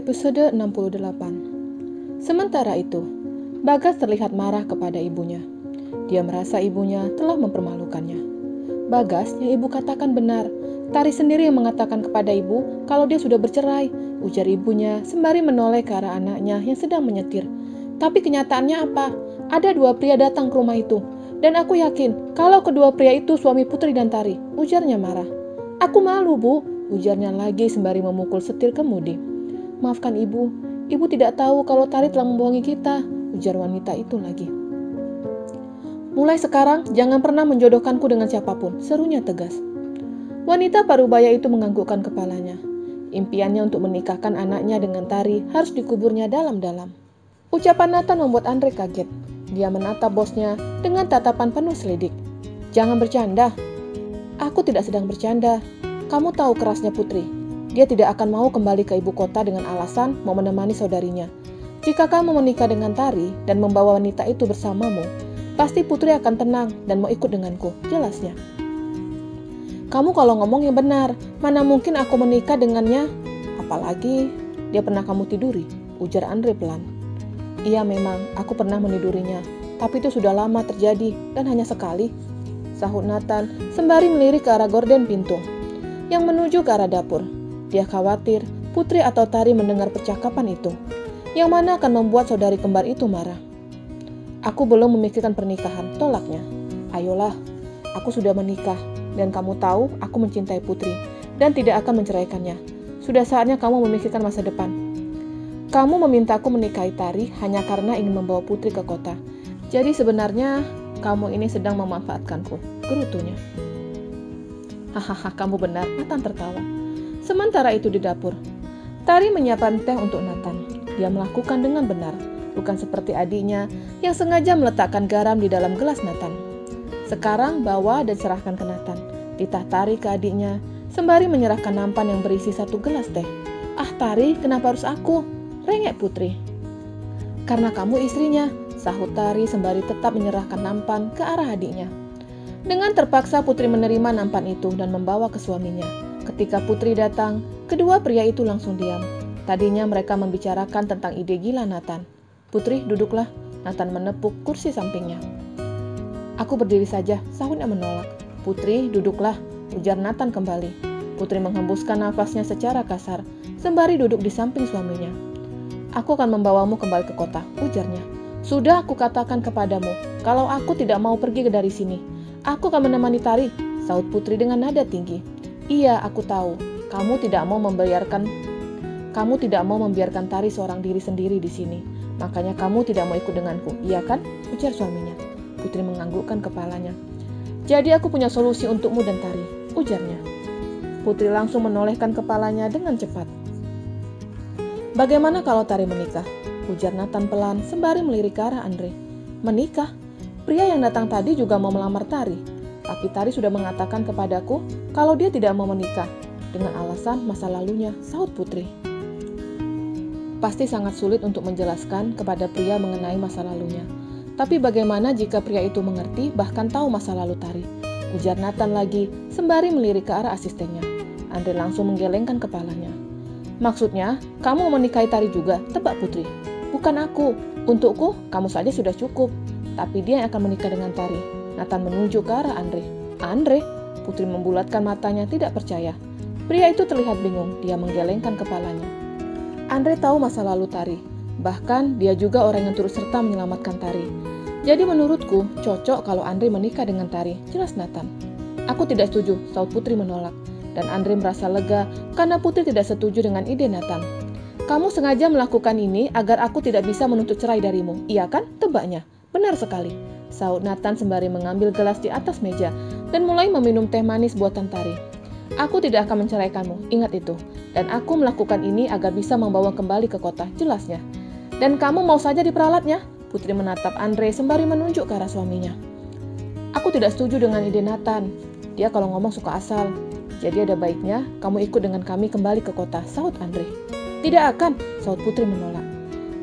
Episode 68. Sementara itu, Bagas terlihat marah kepada ibunya. Dia merasa ibunya telah mempermalukannya. Bagas, yang ibu katakan benar. Tari sendiri yang mengatakan kepada ibu kalau dia sudah bercerai, ujar ibunya sembari menoleh ke arah anaknya yang sedang menyetir. Tapi kenyataannya apa? Ada dua pria datang ke rumah itu. Dan aku yakin kalau kedua pria itu suami Putri dan Tari, ujarnya marah. Aku malu, Bu, ujarnya lagi sembari memukul setir kemudi. Maafkan ibu tidak tahu kalau Tari telah membohongi kita, ujar wanita itu lagi. Mulai sekarang, jangan pernah menjodohkanku dengan siapapun, serunya tegas. Wanita parubaya itu menganggukkan kepalanya. Impiannya untuk menikahkan anaknya dengan Tari harus dikuburnya dalam-dalam. Ucapan Nathan membuat Andre kaget. Dia menatap bosnya dengan tatapan penuh selidik. Jangan bercanda. Aku tidak sedang bercanda. Kamu tahu kerasnya Putri. Dia tidak akan mau kembali ke ibu kota dengan alasan mau menemani saudarinya. Jika kamu menikah dengan Tari dan membawa wanita itu bersamamu, pasti Putri akan tenang dan mau ikut denganku, jelasnya. Kamu kalau ngomong yang benar, mana mungkin aku menikah dengannya? Apalagi dia pernah kamu tiduri, ujar Andre pelan. Iya memang, aku pernah menidurinya, tapi itu sudah lama terjadi dan hanya sekali, sahut Nathan sembari melirik ke arah gorden pintu yang menuju ke arah dapur. Dia khawatir Putri atau Tari mendengar percakapan itu, yang mana akan membuat saudari kembar itu marah. Aku belum memikirkan pernikahan, tolaknya. Ayolah, aku sudah menikah, dan kamu tahu aku mencintai Putri, dan tidak akan menceraikannya. Sudah saatnya kamu memikirkan masa depan. Kamu memintaku menikahi Tari hanya karena ingin membawa Putri ke kota. Jadi sebenarnya, kamu ini sedang memanfaatkanku, gerutunya. Hahaha, kamu benar, Nathan tertawa. Sementara itu di dapur, Tari menyiapkan teh untuk Nathan. Dia melakukan dengan benar, bukan seperti adiknya yang sengaja meletakkan garam di dalam gelas Nathan. Sekarang bawa dan serahkan ke Nathan, titah Tari ke adiknya, sembari menyerahkan nampan yang berisi 1 gelas teh. Ah Tari, kenapa harus aku? Rengek Putri. Karena kamu istrinya, sahut Tari sembari tetap menyerahkan nampan ke arah adiknya. Dengan terpaksa Putri menerima nampan itu dan membawa ke suaminya. Ketika Putri datang, kedua pria itu langsung diam. Tadinya mereka membicarakan tentang ide gila Nathan. Putri, duduklah. Nathan menepuk kursi sampingnya. Aku berdiri saja, sahutnya menolak. Putri, duduklah, ujar Nathan kembali. Putri menghembuskan nafasnya secara kasar, sembari duduk di samping suaminya. Aku akan membawamu kembali ke kota, ujarnya. Sudah aku katakan kepadamu, kalau aku tidak mau pergi dari sini, aku akan menemani Tari, sahut Putri dengan nada tinggi. Iya, aku tahu. Kamu tidak mau membiarkan Tari seorang diri sendiri di sini. Makanya kamu tidak mau ikut denganku, iya kan? Ujar suaminya. Putri menganggukkan kepalanya. Jadi aku punya solusi untukmu dan Tari, ujarnya. Putri langsung menolehkan kepalanya dengan cepat. Bagaimana kalau Tari menikah? Ujar Nathan pelan sembari melirik ke arah Andre. Menikah? Pria yang datang tadi juga mau melamar Tari. Tapi Tari sudah mengatakan kepadaku kalau dia tidak mau menikah dengan alasan masa lalunya, sahut Putri. Pasti sangat sulit untuk menjelaskan kepada pria mengenai masa lalunya. Tapi bagaimana jika pria itu mengerti bahkan tahu masa lalu Tari? Ujar Nathan lagi sembari melirik ke arah asistennya. Andre langsung menggelengkan kepalanya. Maksudnya, kamu mau menikahi Tari juga, tebak Putri. Bukan aku. Untukku, kamu saja sudah cukup. Tapi dia yang akan menikah dengan Tari. Nathan menunjuk ke arah Andre. Andre? Putri membulatkan matanya tidak percaya. Pria itu terlihat bingung, dia menggelengkan kepalanya. Andre tahu masa lalu Tari. Bahkan dia juga orang yang turut serta menyelamatkan Tari. Jadi menurutku, cocok kalau Andre menikah dengan Tari, jelas Nathan. Aku tidak setuju, sahut Putri menolak. Dan Andre merasa lega karena Putri tidak setuju dengan ide Nathan. Kamu sengaja melakukan ini agar aku tidak bisa menuntut cerai darimu, iya kan? Tebaknya. Benar sekali, sahut Nathan sembari mengambil gelas di atas meja dan mulai meminum teh manis buatan Tari. Aku tidak akan menceraikanmu, ingat itu. Dan aku melakukan ini agar bisa membawa kembali ke kota, jelasnya. Dan kamu mau saja diperalatnya? Putri menatap Andre sembari menunjuk ke arah suaminya. Aku tidak setuju dengan ide Nathan. Dia kalau ngomong suka asal. Jadi ada baiknya kamu ikut dengan kami kembali ke kota, sahut Andre. Tidak akan, sahut Putri menolak.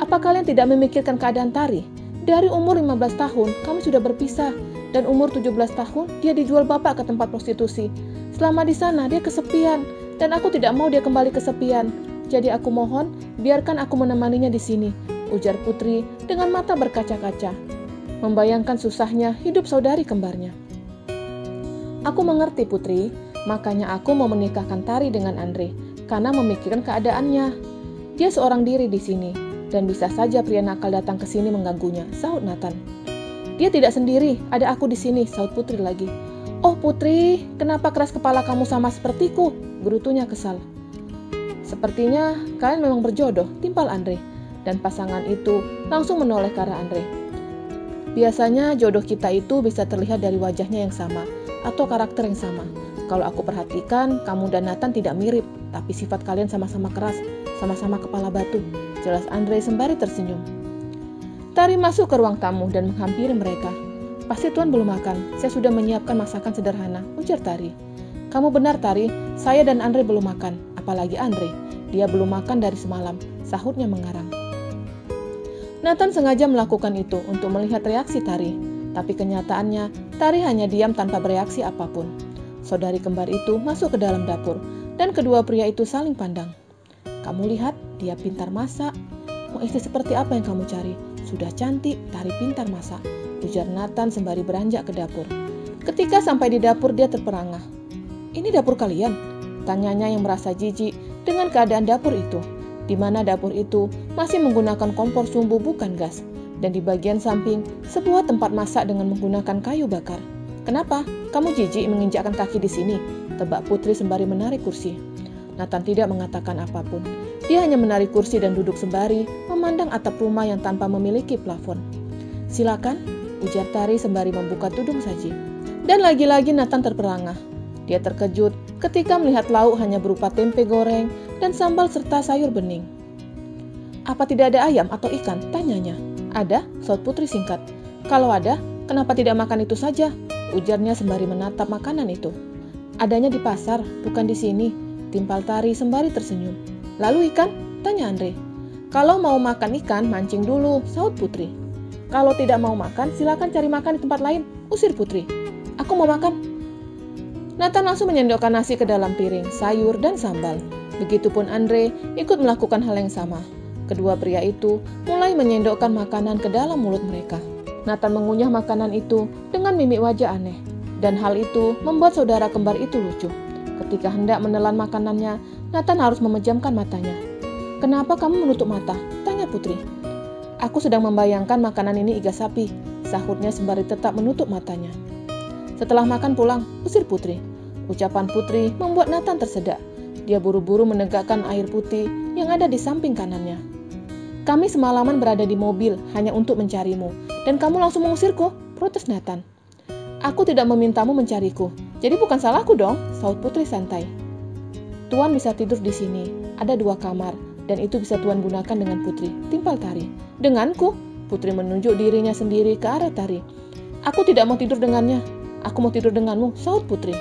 Apa kalian tidak memikirkan keadaan Tari? Dari umur 15 tahun, kami sudah berpisah. Dan umur 17 tahun, dia dijual bapak ke tempat prostitusi. Selama di sana, dia kesepian. Dan aku tidak mau dia kembali kesepian. Jadi aku mohon, biarkan aku menemaninya di sini, ujar Putri dengan mata berkaca-kaca, membayangkan susahnya hidup saudari kembarnya. Aku mengerti Putri, makanya aku mau menikahkan Tari dengan Andre, karena memikirkan keadaannya. Dia seorang diri di sini, dan bisa saja pria nakal datang ke sini mengganggunya, sahut Nathan. Dia tidak sendiri, ada aku di sini, sahut Putri lagi. Oh Putri, kenapa keras kepala kamu sama sepertiku? Gerutunya kesal. Sepertinya kalian memang berjodoh, timpal Andre. Dan pasangan itu langsung menoleh ke arah Andre. Biasanya jodoh kita itu bisa terlihat dari wajahnya yang sama, atau karakter yang sama. Kalau aku perhatikan, kamu dan Nathan tidak mirip, tapi sifat kalian sama-sama keras, sama-sama kepala batu. Jelas Andre sembari tersenyum. Tari masuk ke ruang tamu dan menghampiri mereka. Pasti Tuan belum makan, saya sudah menyiapkan masakan sederhana, ujar Tari. Kamu benar Tari, saya dan Andre belum makan, apalagi Andre. Dia belum makan dari semalam, sahutnya mengarang. Nathan sengaja melakukan itu untuk melihat reaksi Tari, tapi kenyataannya Tari hanya diam tanpa bereaksi apapun. Saudari kembar itu masuk ke dalam dapur, dan kedua pria itu saling pandang. Kamu lihat, dia pintar masak. Mau istri seperti apa yang kamu cari? Sudah cantik, Tari pintar masak, ujar Nathan sembari beranjak ke dapur. Ketika sampai di dapur, dia terperangah. Ini dapur kalian? Tanyanya yang merasa jijik dengan keadaan dapur itu, di mana dapur itu masih menggunakan kompor sumbu bukan gas, dan di bagian samping sebuah tempat masak dengan menggunakan kayu bakar. Kenapa? Kamu jijik menginjakkan kaki di sini? Tebak Putri sembari menarik kursi. Nathan tidak mengatakan apapun. Dia hanya menarik kursi dan duduk sembari memandang atap rumah yang tanpa memiliki plafon. Silakan, ujar Tari sembari membuka tudung saji. Dan lagi-lagi Nathan terperangah. Dia terkejut ketika melihat lauk hanya berupa tempe goreng dan sambal serta sayur bening. Apa tidak ada ayam atau ikan? Tanyanya. Ada, saut Putri singkat. Kalau ada, kenapa tidak makan itu saja? Ujarnya sembari menatap makanan itu. Adanya di pasar, bukan di sini, timpal Tari sembari tersenyum. Lalu ikan? Tanya Andre. Kalau mau makan ikan, mancing dulu, saut Putri. Kalau tidak mau makan, silakan cari makan di tempat lain, usir Putri. Aku mau makan. Nathan langsung menyendokkan nasi ke dalam piring, sayur, dan sambal. Begitupun Andre ikut melakukan hal yang sama. Kedua pria itu mulai menyendokkan makanan ke dalam mulut mereka. Nathan mengunyah makanan itu dengan mimik wajah aneh. Dan hal itu membuat saudara kembar itu lucu. Ketika hendak menelan makanannya, Nathan harus memejamkan matanya. Kenapa kamu menutup mata? Tanya Putri. Aku sedang membayangkan makanan ini iga sapi, sahutnya sembari tetap menutup matanya. Setelah makan pulang, usir Putri. Ucapan Putri membuat Nathan tersedak. Dia buru-buru menegakkan air putih yang ada di samping kanannya. Kami semalaman berada di mobil hanya untuk mencarimu, dan kamu langsung mengusirku, protes Nathan. Aku tidak memintamu mencariku, jadi bukan salahku dong, saut Putri santai. Tuan bisa tidur di sini, ada 2 kamar, dan itu bisa Tuan gunakan dengan Putri, timpal Tari. Denganku? Putri menunjuk dirinya sendiri ke arah Tari. Aku tidak mau tidur dengannya. Aku mau tidur denganmu, saut Putri.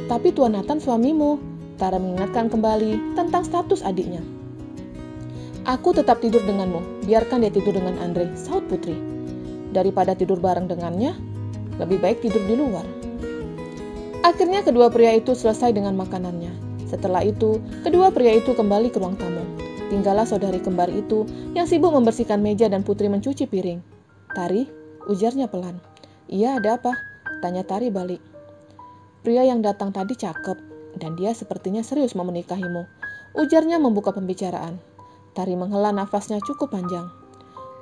Tapi Tuan Nathan suamimu, Tara mengingatkan kembali tentang status adiknya. Aku tetap tidur denganmu, biarkan dia tidur dengan Andre, saut Putri. Daripada tidur bareng dengannya, lebih baik tidur di luar. Akhirnya kedua pria itu selesai dengan makanannya. Setelah itu, kedua pria itu kembali ke ruang tamu. Tinggallah saudari kembar itu yang sibuk membersihkan meja dan Putri mencuci piring. Tari, ujarnya pelan. Iya, ada apa? Tanya Tari balik. Pria yang datang tadi cakep, dan dia sepertinya serius mau menikahimu. Ujarnya membuka pembicaraan. Tari menghela nafasnya cukup panjang.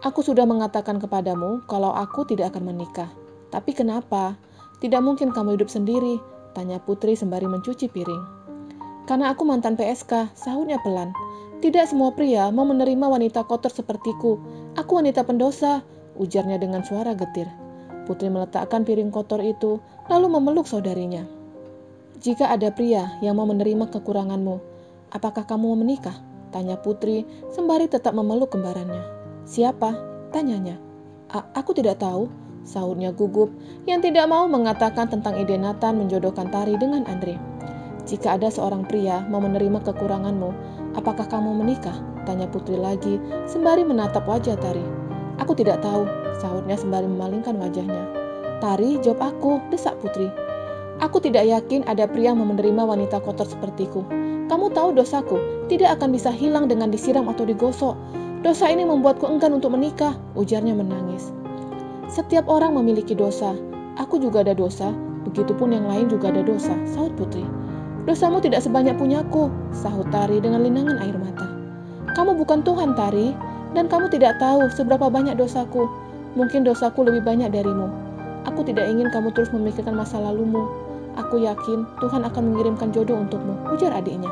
Aku sudah mengatakan kepadamu kalau aku tidak akan menikah. Tapi kenapa? Tidak mungkin kamu hidup sendiri, tanya Putri sembari mencuci piring. Karena aku mantan PSK, sahutnya pelan. Tidak semua pria mau menerima wanita kotor sepertiku. Aku wanita pendosa, ujarnya dengan suara getir. Putri meletakkan piring kotor itu, lalu memeluk saudarinya. Jika ada pria yang mau menerima kekuranganmu, apakah kamu mau menikah? Tanya Putri, sembari tetap memeluk kembarannya. Siapa? Tanyanya. Aku tidak tahu, sahutnya gugup, yang tidak mau mengatakan tentang ide Nathan menjodohkan Tari dengan Andre. Jika ada seorang pria mau menerima kekuranganmu, apakah kamu menikah? Tanya Putri lagi, sembari menatap wajah Tari. Aku tidak tahu, sahutnya sembari memalingkan wajahnya. Tari, jawab aku, desak Putri. Aku tidak yakin ada pria yang menerima wanita kotor sepertiku. Kamu tahu dosaku tidak akan bisa hilang dengan disiram atau digosok. Dosa ini membuatku enggan untuk menikah, ujarnya menangis. Setiap orang memiliki dosa. Aku juga ada dosa, begitupun yang lain juga ada dosa, sahut Putri. Dosamu tidak sebanyak punyaku, sahut Tari dengan linangan air mata. Kamu bukan Tuhan, Tari, dan kamu tidak tahu seberapa banyak dosaku. Mungkin dosaku lebih banyak darimu. Aku tidak ingin kamu terus memikirkan masa lalumu. Aku yakin Tuhan akan mengirimkan jodoh untukmu, ujar adiknya.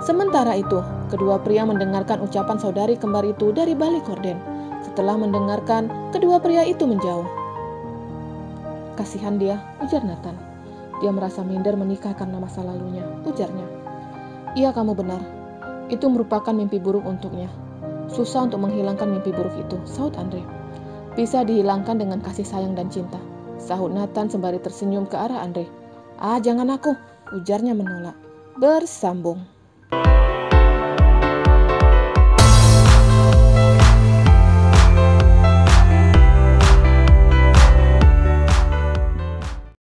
Sementara itu, kedua pria mendengarkan ucapan saudari kembar itu dari balik gorden. Setelah mendengarkan, kedua pria itu menjauh. Kasihan dia, ujar Nathan. Dia merasa minder menikah karena masa lalunya, ujarnya. Iya, kamu benar. Itu merupakan mimpi buruk untuknya. Susah untuk menghilangkan mimpi buruk itu, sahut Andre. Bisa dihilangkan dengan kasih sayang dan cinta, sahut Nathan sembari tersenyum ke arah Andre. Ah, jangan aku, ujarnya menolak. Bersambung.